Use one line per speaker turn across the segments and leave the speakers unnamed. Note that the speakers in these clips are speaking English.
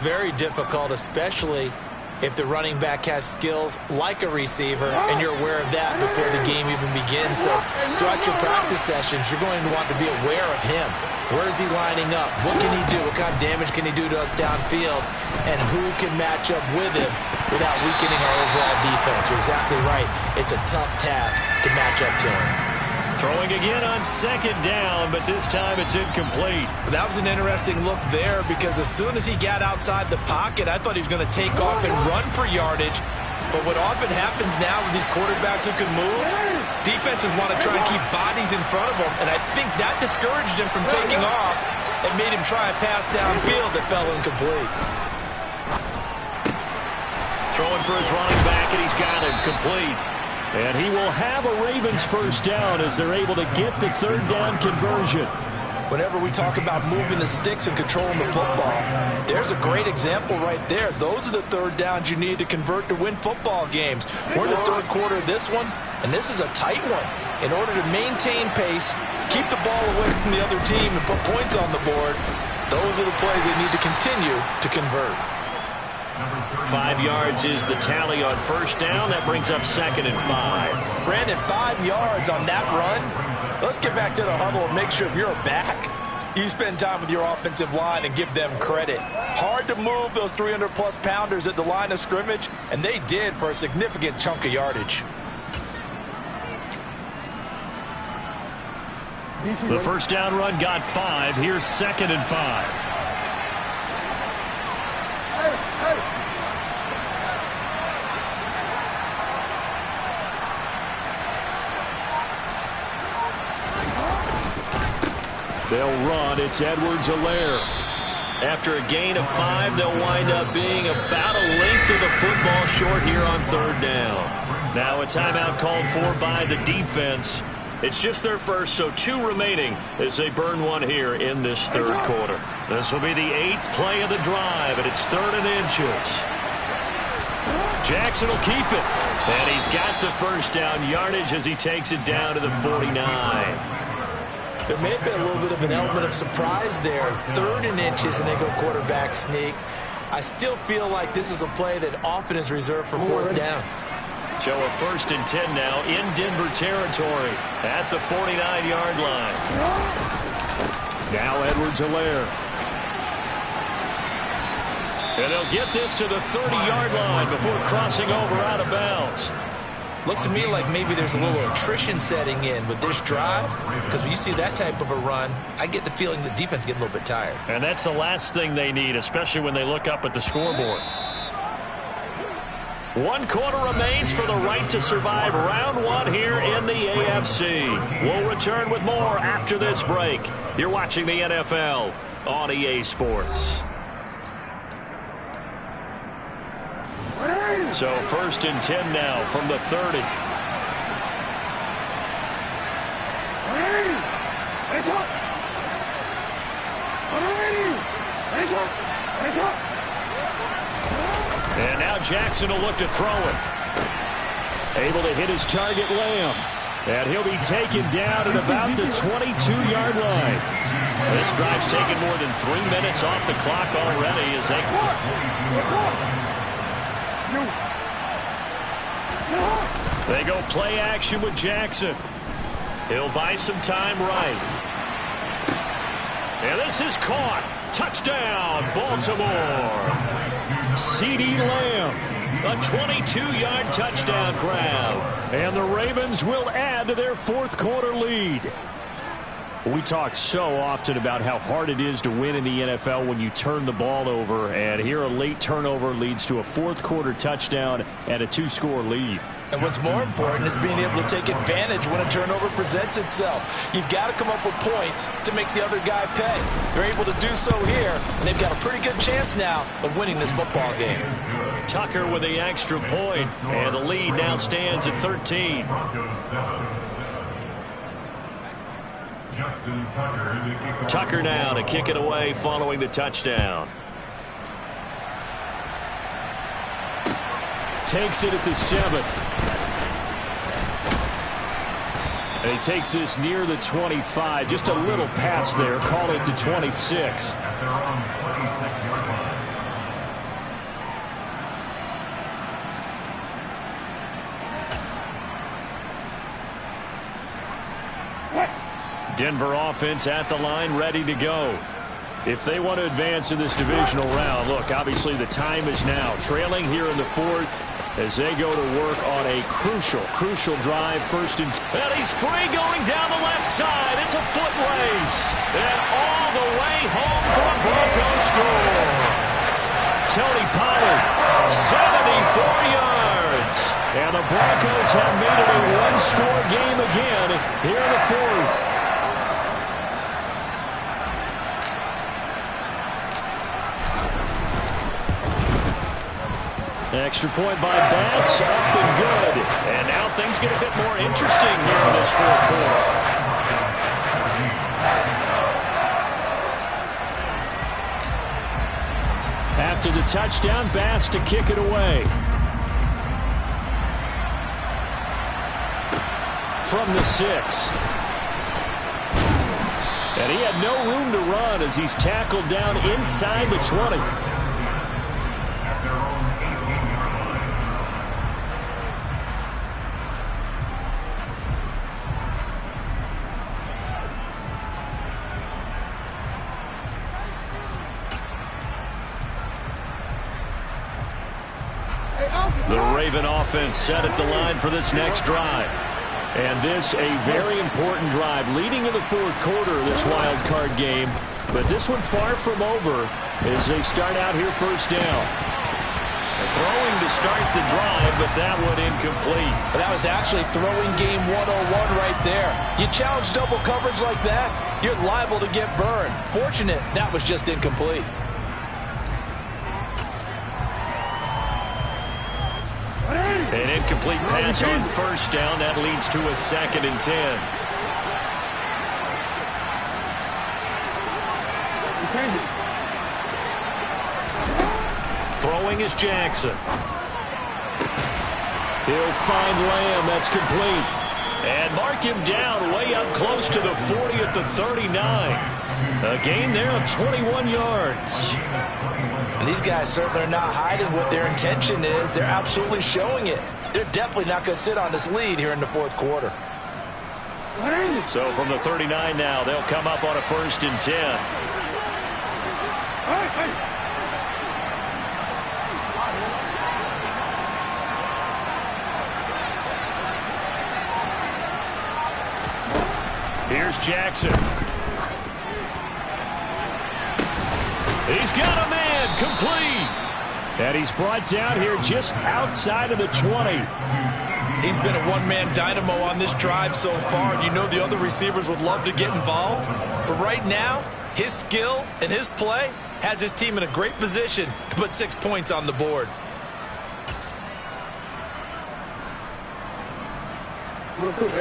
very difficult, especially if the running back has skills like a receiver, and you're aware of that before the game even begins. So throughout your practice sessions, you're going to want to be aware of him. Where is he lining up? What can he do? What kind of damage can he do to us downfield? And who can match up with him without weakening our overall defense? You're exactly right. It's a tough task to match up to him.
Throwing again on second down, but this time it's incomplete.
That was an interesting look there, because as soon as he got outside the pocket, I thought he was going to take off and run for yardage. But what often happens now with these quarterbacks who can move, defenses want to try and keep bodies in front of them, and I think that discouraged him from taking off and made him try a pass downfield that fell incomplete.
Throwing for his running back, and he's got him complete. And he will have a Ravens first down as they're able to get the third down conversion.
Whenever we talk about moving the sticks and controlling the football, there's a great example right there. Those are the third downs you need to convert to win football games. We're in the third quarter of this one, and this is a tight one. In order to maintain pace, keep the ball away from the other team, and put points on the board, those are the plays they need to continue to convert.
5 yards is the tally on first down. That brings up 2nd and 5.
Brandon, 5 yards on that run. Let's get back to the huddle and make sure if you're a back, you spend time with your offensive line and give them credit. Hard to move those 300-plus pounders at the line of scrimmage, and they did for a significant chunk of yardage.
The first down run got 5. Here's 2nd and 5. They'll run. It's Edwards-Helaire. After a gain of 5, they'll wind up being about a length of the football short here on third down. Now a timeout called for by the defense. It's just their first, so 2 remaining as they burn one here in this third quarter. This will be the 8th play of the drive, and it's 3rd and inches. Jackson will keep it, and he's got the first down yardage as he takes it down to the 49.
There may have been a little bit of an element of surprise there. 3rd and inches, and they go quarterback sneak. I still feel like this is a play that often is reserved for 4th down.
So a 1st and 10 now in Denver territory at the 49-yard line. Now Edwards-Helaire. And they'll get this to the 30-yard line before crossing over out of bounds.
Looks to me like maybe there's a little attrition setting in with this drive, because when you see that type of a run, I get the feeling the defense getting a little bit tired.
And that's the last thing they need, especially when they look up at the scoreboard. 1 quarter remains for the right to survive round 1 here in the AFC. We'll return with more after this break. You're watching the NFL on EA Sports. So 1st and 10 now from the 30. And now Jackson will look to throw it. Able to hit his target, Lamb. And he'll be taken down at about the 22-yard line. This drive's taken more than 3 minutes off the clock already as they go play action with Jackson. He'll buy some time right. And this is caught. Touchdown, Baltimore. CeeDee Lamb, a 22-yard touchdown grab. And the Ravens will add to their 4th quarter lead. We talk so often about how hard it is to win in the NFL when you turn the ball over. And here a late turnover leads to a 4th quarter touchdown and a 2-score lead.
And what's more important is being able to take advantage when a turnover presents itself. You've got to come up with points to make the other guy pay. They're able to do so here, and they've got a pretty good chance now of winning this football game.
Tucker with the extra point, and the lead now stands at 13. Tucker now to kick it away following the touchdown. Takes it at the 7. And he takes this near the 25. Just a little pass there. Call it the 26. Denver offense at the line, ready to go. If they want to advance in this divisional round, look, obviously the time is now. Trailing here in the fourth as they go to work on a crucial drive. First and 10. And he's free going down the left side. It's a foot race. And all the way home for a Broncos score. Tony Pollard, 74 yards. And the Broncos have made it a one-score game again here in the fourth. Extra point by Bass, up and good. And now things get a bit more interesting here in this fourth quarter. After the touchdown, Bass to kick it away. From the 6. And he had no room to run as he's tackled down inside the 20. The Raven offense set at the line for this next drive. And this a very important drive leading in the fourth quarter of this wild card game. But this one far from over as they start out here first down. Throwing to start the drive, but that one incomplete.
That was actually throwing game 101 right there. You challenge double coverage like that, you're liable to get burned. Fortunate that was just incomplete.
An incomplete pass on first down. That leads to a 2nd and 10. Throwing is Jackson. He'll find Lamb. That's complete. And mark him down way up close to the 40 at the 39. A gain there of 21 yards.
And these guys certainly are not hiding what their intention is. They're absolutely showing it. They're definitely not going to sit on this lead here in the fourth quarter.
So from the 39 now, they'll come up on a 1st and 10. Here's Jackson. He's got a man, complete. And he's brought down here just outside of the 20.
He's been a one-man dynamo on this drive so far, and you know the other receivers would love to get involved. But right now, his skill and his play has his team in a great position to put 6 points on the board.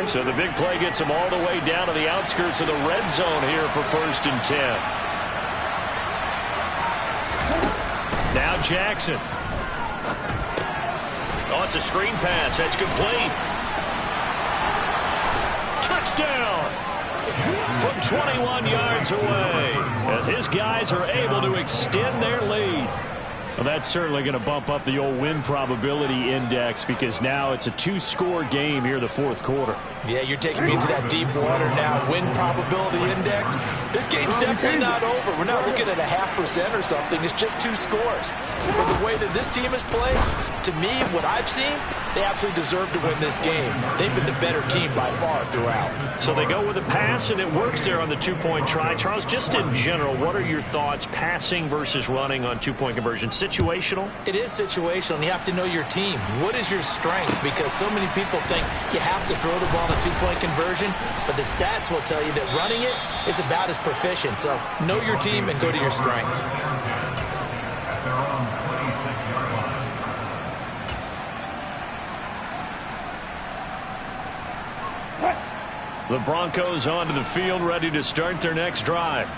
So the big play gets him all the way down to the outskirts of the red zone here for 1st and 10. Now Jackson. Oh, it's a screen pass. That's complete. Touchdown! From 21 yards away as his guys are able to extend their lead. Well, that's certainly going to bump up the old win probability index because now it's a 2-score game here in the fourth quarter.
Yeah, you're taking me into that deep water now. Win probability index. This game's definitely not over. We're not looking at a 0.5% or something. It's just 2 scores. But the way that this team has played, to me, what I've seen, they absolutely deserve to win this game. They've been the better team by far throughout.
So they go with a pass, and it works there on the 2-point try. Charles, just in general, what are your thoughts passing versus running on 2-point conversion? Situational?
It is situational, and you have to know your team. What is your strength? Because so many people think you have to throw the ball in a 2-point conversion, but the stats will tell you that running it is about as proficient. So know your team and go to your strength.
The Broncos onto the field, ready to start their next drive.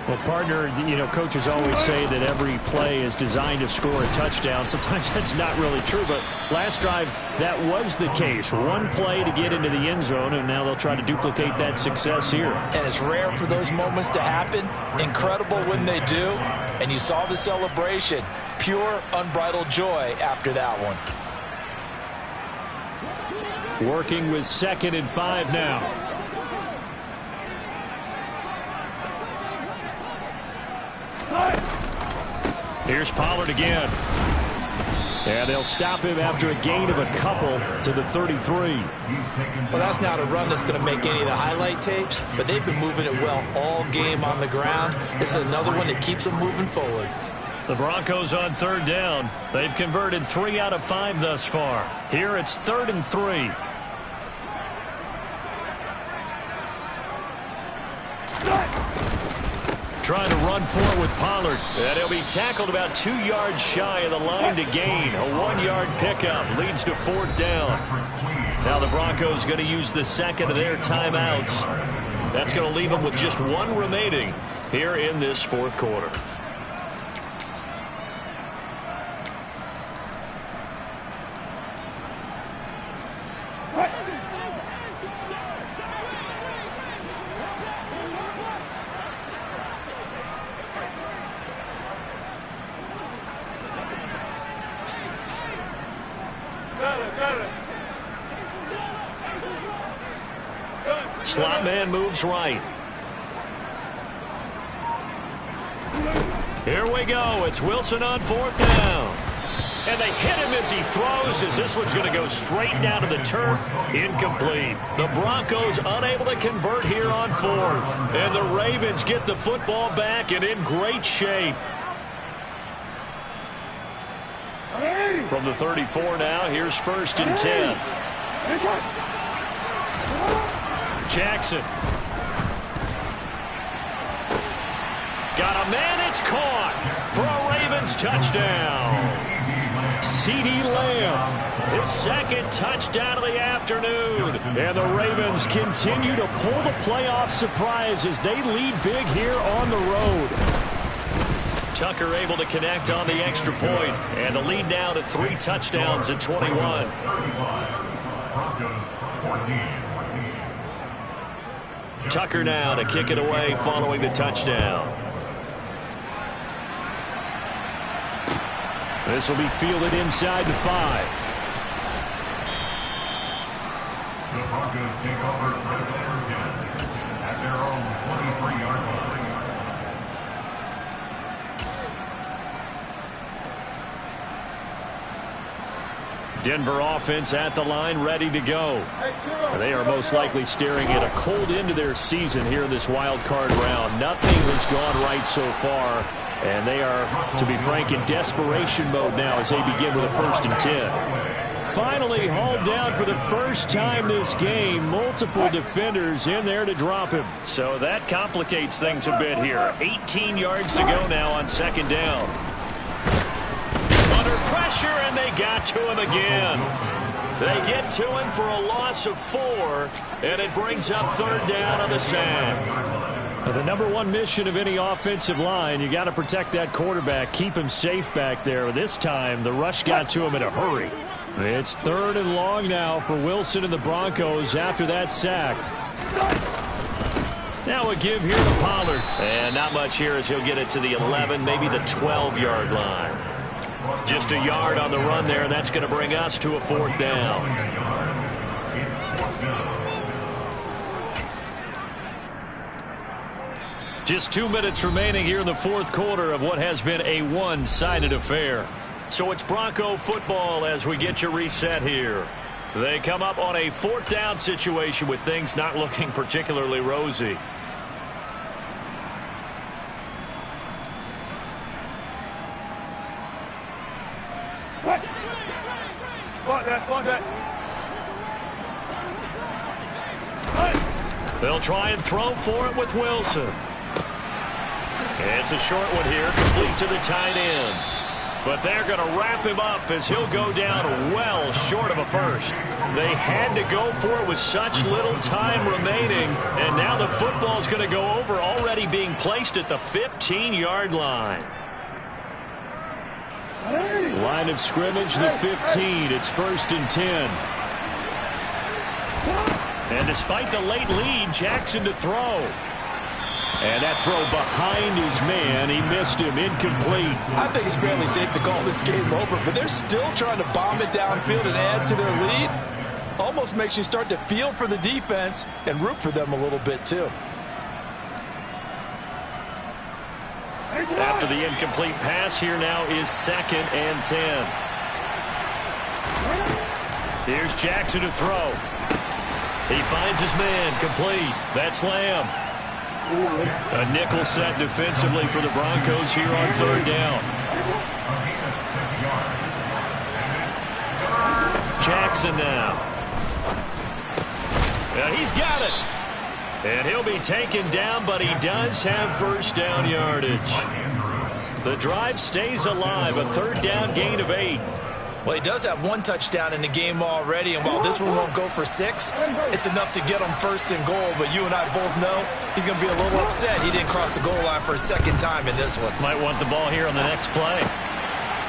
Well, partner, you know, coaches always say that every play is designed to score a touchdown. Sometimes that's not really true, but last drive, that was the case. One play to get into the end zone, and now they'll try to duplicate that success here.
And it's rare for those moments to happen. Incredible when they do. And you saw the celebration. Pure, unbridled joy after that one.
Working with 2nd and 5 now. Here's Pollard again. And they'll stop him after a gain of a couple to the 33.
Well, that's not a run that's going to make any of the highlight tapes, but they've been moving it well all game on the ground. This is another one that keeps them moving forward.
The Broncos on 3rd down. They've converted 3 out of 5 thus far. Here it's 3rd and 3. Trying to run for it with Pollard. And he'll be tackled about 2 yards shy of the line to gain. A 1-yard pickup leads to 4th down. Now the Broncos going to use the second of their timeouts. That's going to leave them with just 1 remaining here in this 4th quarter. Slot man moves right. Here we go. It's Wilson on 4th down. And they hit him as he throws, as this one's going to go straight down to the turf. Incomplete. The Broncos unable to convert here on 4th. And the Ravens get the football back and in great shape. From the 34 now, here's 1st and 10. Jackson. Got a man, it's caught for a Ravens touchdown. CeeDee Lamb, his 2nd touchdown of the afternoon. And the Ravens continue to pull the playoff surprise as they lead big here on the road. Tucker able to connect on the extra point, and the lead now to 3 touchdowns at 21. Tucker now to kick it away following the touchdown. This will be fielded inside the 5.
The Broncos take over first and 10 at their own 23-yard line.
Denver offense at the line, ready to go. They are most likely staring at a cold end to their season here in this wild card round. Nothing has gone right so far, and they are, to be frank, in desperation mode now as they begin with a 1st and 10. Finally hauled down for the first time this game. Multiple defenders in there to drop him. So that complicates things a bit here. 18 yards to go now on 2nd down. Under pressure, and they got to him again. They get to him for a loss of 4, and it brings up 3rd down on the sack. The number 1 mission of any offensive line, you got to protect that quarterback, keep him safe back there. This time, the rush got to him in a hurry. It's 3rd and long now for Wilson and the Broncos after that sack. Now a give here to Pollard. And not much here as he'll get it to the 11, maybe the 12-yard line. Just a yard on the run there, and that's going to bring us to a 4th down. Just 2 minutes remaining here in the 4th quarter of what has been a one-sided affair. So it's Bronco football as we get you reset here. They come up on a 4th down situation with things not looking particularly rosy. They'll try and throw for it with Wilson. It's a short one here, complete to the tight end. But they're going to wrap him up as he'll go down well short of a first. They had to go for it with such little time remaining, and now the football's going to go over, already being placed at the 15-yard line. Line of scrimmage, the 15. It's 1st and 10. And despite the late lead, Jackson to throw. And that throw behind his man, he missed him, incomplete.
I think it's fairly safe to call this game over, but they're still trying to bomb it downfield and add to their lead. Almost makes you start to feel for the defense and root for them a little bit, too.
After the incomplete pass, here now is 2nd and 10. Here's Jackson to throw. He finds his man, complete. That's Lamb. A nickel set defensively for the Broncos here on 3rd down. Jackson now. And he's got it. And he'll be taken down, but he does have 1st down yardage. The drive stays alive, a 3rd down gain of 8.
Well, he does have 1 touchdown in the game already, and while this one won't go for 6, it's enough to get him 1st and goal. But you and I both know he's going to be a little upset he didn't cross the goal line for a 2nd time in this one.
Might want the ball here on the next play.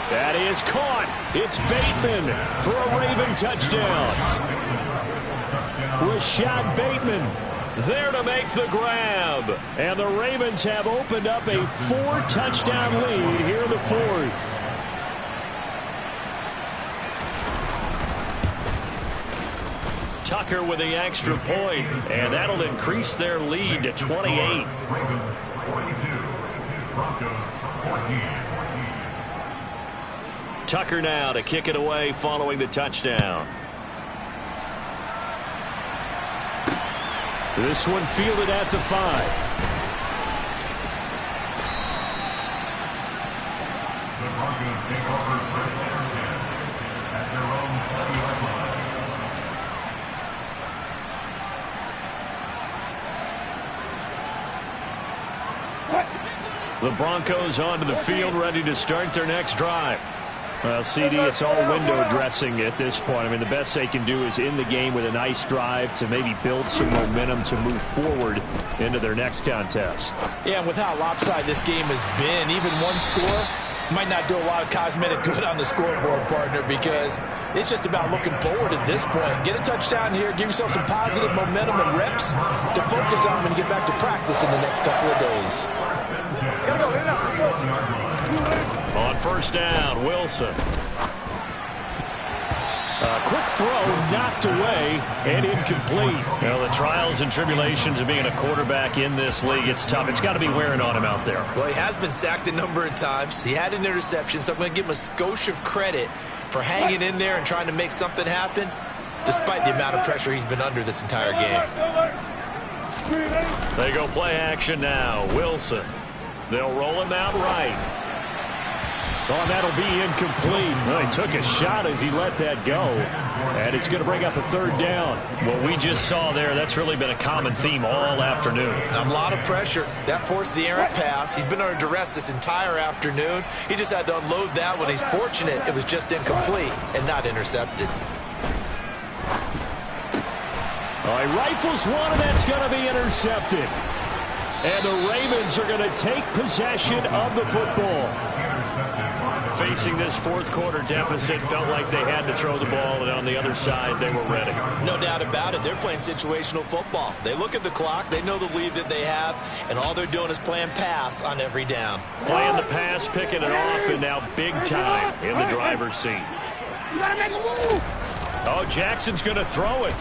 That is caught. It's Bateman for a Raven touchdown. Rashad Bateman there to make the grab. And the Ravens have opened up a 4-touchdown lead here in the 4th. Tucker with the extra point, and that'll increase their lead to 28.
Ravens 42, Broncos 14.
Tucker now to kick it away following the touchdown. This one fielded at the 5.
The Broncos take over 1st and 10 at their own 20-yard line.
The Broncos onto the field, ready to start their next drive. Well, CD, it's all window dressing at this point. I mean, the best they can do is in the game with a nice drive to maybe build some momentum to move forward into their next contest.
Yeah, and with how lopsided this game has been, even 1 score might not do a lot of cosmetic good on the scoreboard, partner, because it's just about looking forward at this point. Get a touchdown here, give yourself some positive momentum and reps to focus on and get back to practice in the next couple of days.
On 1st down, Wilson. A quick throw knocked away and incomplete. Well, the trials and tribulations of being a quarterback in this league, it's tough. It's got to be wearing on him out there.
Well, he has been sacked a number of times. He had an interception, so I'm going to give him a skosh of credit for hanging in there and trying to make something happen, despite the amount of pressure he's been under this entire game.
They go play action now. Wilson. They'll roll him out right. Oh, that'll be incomplete. Well, he took a shot as he let that go. And it's going to bring up a 3rd down. What we just saw there, that's really been a common theme all afternoon.
A lot of pressure. That forced the errant pass. He's been under duress this entire afternoon. He just had to unload that one. He's fortunate it was just incomplete and not intercepted.
All right, rifles one, and that's going to be intercepted. And the Ravens are going to take possession of the football. Facing this 4th quarter deficit, felt like they had to throw the ball, and on the other side, they were ready.
No doubt about it. They're playing situational football. They look at the clock, they know the lead that they have, and all they're doing is playing pass on every down.
Playing the pass, picking it off, and now big time in the driver's seat.
You gotta make a move.
Oh, Jackson's going to throw it.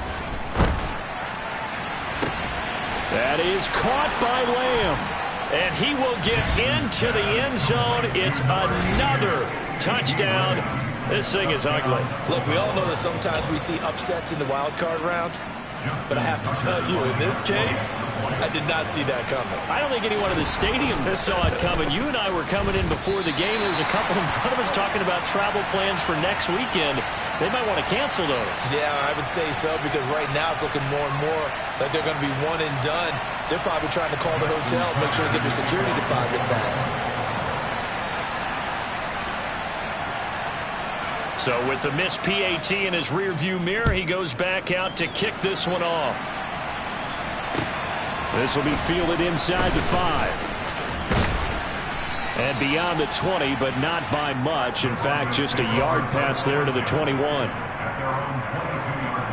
That is caught by Lamb. And he will get into the end zone. It's another touchdown. This thing is ugly.
Look, we all know that sometimes we see upsets in the wild card round. But I have to tell you, in this case, I did not see that coming.
I don't think anyone in the stadium saw it coming. You and I were coming in before the game. There's a couple in front of us talking about travel plans for next weekend. They might want to cancel those.
Yeah, I would say so, because right now it's looking more and more like they're going to be one and done. They're probably trying to call the hotel and make sure they get their security deposit back.
So with the missed PAT in his rearview mirror, he goes back out to kick this one off. This will be fielded inside the 5. And beyond the 20, but not by much. In fact, just a yard pass there to the 21.
At their own 22-yard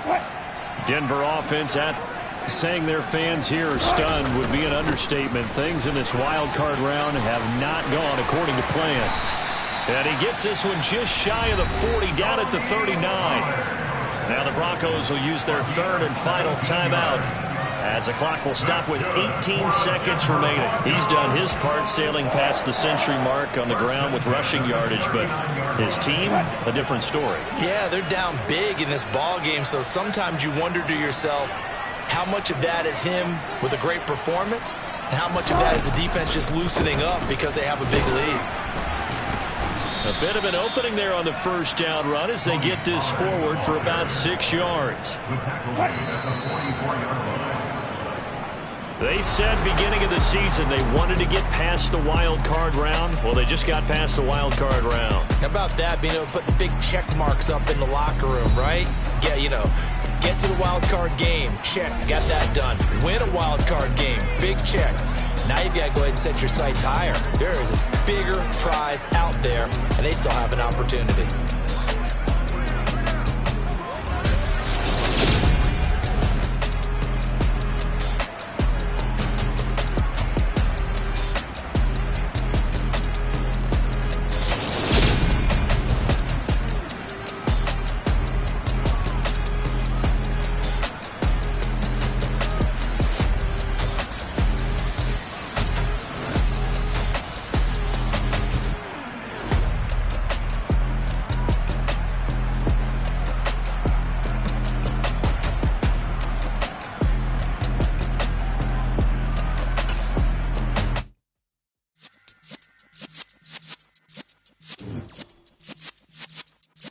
line.
Denver offense saying their fans here are stunned would be an understatement. Things in this wild card round have not gone according to plan. And he gets this one just shy of the 40, down at the 39. Now the Broncos will use their third and final timeout as the clock will stop with 18 seconds remaining. He's done his part sailing past the century mark on the ground with rushing yardage, but his team, a different story.
Yeah, they're down big in this ball game, so sometimes you wonder to yourself how much of that is him with a great performance and how much of that is the defense just loosening up because they have a big lead.
A bit of an opening there on the first down run as they get this forward for about 6 yards. They said beginning of the season they wanted to get past the wild card round. Well, they just got past the wild card round.
How about that, being able to put the big check marks up in the locker room, right? Yeah, you know, get to the wild card game, check, got that done. Win a wild card game, big check. Now you've got to go ahead and set your sights higher. There is a bigger prize out there, and they still have an opportunity.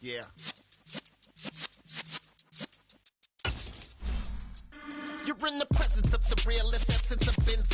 Yeah. You're in the presence of the realest essence of Benz